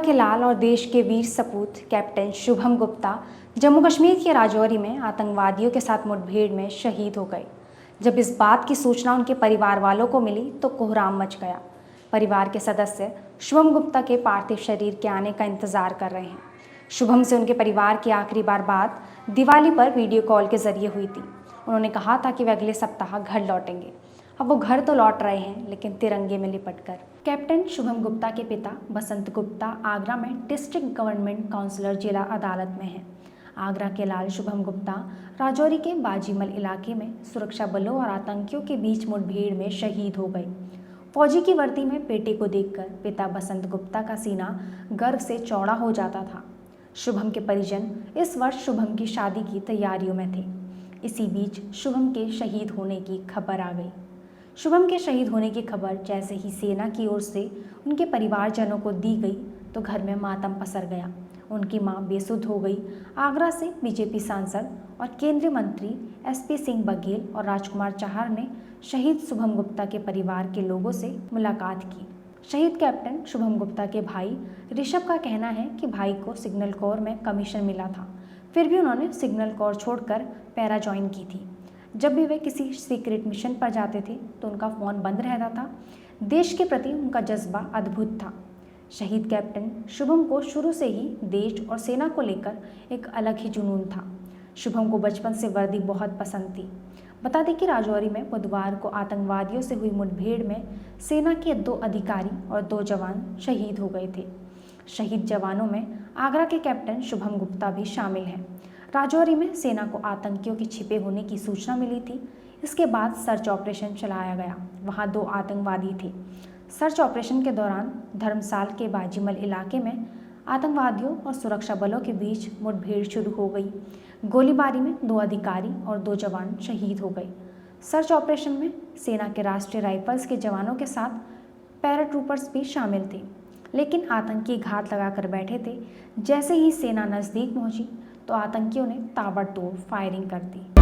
के लाल और देश के वीर सपूत कैप्टन शुभम गुप्ता जम्मू कश्मीर के राजौरी में आतंकवादियों के साथ मुठभेड़ में शहीद हो गए। जब इस बात की सूचना उनके परिवार वालों को मिली तो कोहराम मच गया। परिवार के सदस्य शुभम गुप्ता के पार्थिव शरीर के आने का इंतजार कर रहे हैं। शुभम से उनके परिवार की आखिरी बार बात दिवाली पर वीडियो कॉल के जरिए हुई थी। उन्होंने कहा था कि वे अगले सप्ताह घर लौटेंगे। अब वो घर तो लौट रहे हैं, लेकिन तिरंगे में लिपटकर। कैप्टन शुभम गुप्ता के पिता बसंत गुप्ता आगरा में डिस्ट्रिक्ट गवर्नमेंट काउंसलर जिला अदालत में हैं। आगरा के लाल शुभम गुप्ता राजौरी के बाजीमल इलाके में सुरक्षा बलों और आतंकियों के बीच मुठभेड़ में शहीद हो गए। फौजी की वर्दी में बेटे को देखकर पिता बसंत गुप्ता का सीना गर्व से चौड़ा हो जाता था। शुभम के परिजन इस वर्ष शुभम की शादी की तैयारियों में थे। इसी बीच शुभम के शहीद होने की खबर आ गई। शुभम के शहीद होने की खबर जैसे ही सेना की ओर से उनके परिवारजनों को दी गई तो घर में मातम पसर गया। उनकी मां बेसुध हो गई। आगरा से बीजेपी सांसद और केंद्रीय मंत्री एसपी सिंह बघेल और राजकुमार चाहर ने शहीद शुभम गुप्ता के परिवार के लोगों से मुलाकात की। शहीद कैप्टन शुभम गुप्ता के भाई ऋषभ का कहना है कि भाई को सिग्नल कोर में कमीशन मिला था, फिर भी उन्होंने सिग्नल कोर छोड़कर पैरा ज्वाइन की थी। जब भी वे किसी सीक्रेट मिशन पर जाते थे तो उनका फ़ोन बंद रहता था। देश के प्रति उनका जज्बा अद्भुत था। शहीद कैप्टन शुभम को शुरू से ही देश और सेना को लेकर एक अलग ही जुनून था। शुभम को बचपन से वर्दी बहुत पसंद थी। बता दें कि राजौरी में बुधवार को आतंकवादियों से हुई मुठभेड़ में सेना के 2 अधिकारी और 2 जवान शहीद हो गए थे। शहीद जवानों में आगरा के कैप्टन शुभम गुप्ता भी शामिल हैं। राजौरी में सेना को आतंकियों के छिपे होने की सूचना मिली थी। इसके बाद सर्च ऑपरेशन चलाया गया। वहां 2 आतंकवादी थे। सर्च ऑपरेशन के दौरान धर्मसाल के बाजीमल इलाके में आतंकवादियों और सुरक्षा बलों के बीच मुठभेड़ शुरू हो गई। गोलीबारी में 2 अधिकारी और 2 जवान शहीद हो गए। सर्च ऑपरेशन में सेना के राष्ट्रीय राइफल्स के जवानों के साथ पैराट्रूपर्स भी शामिल थे, लेकिन आतंकी घात लगाकर बैठे थे। जैसे ही सेना नज़दीक पहुंची तो आतंकियों ने ताबड़तोड़ फायरिंग कर दी।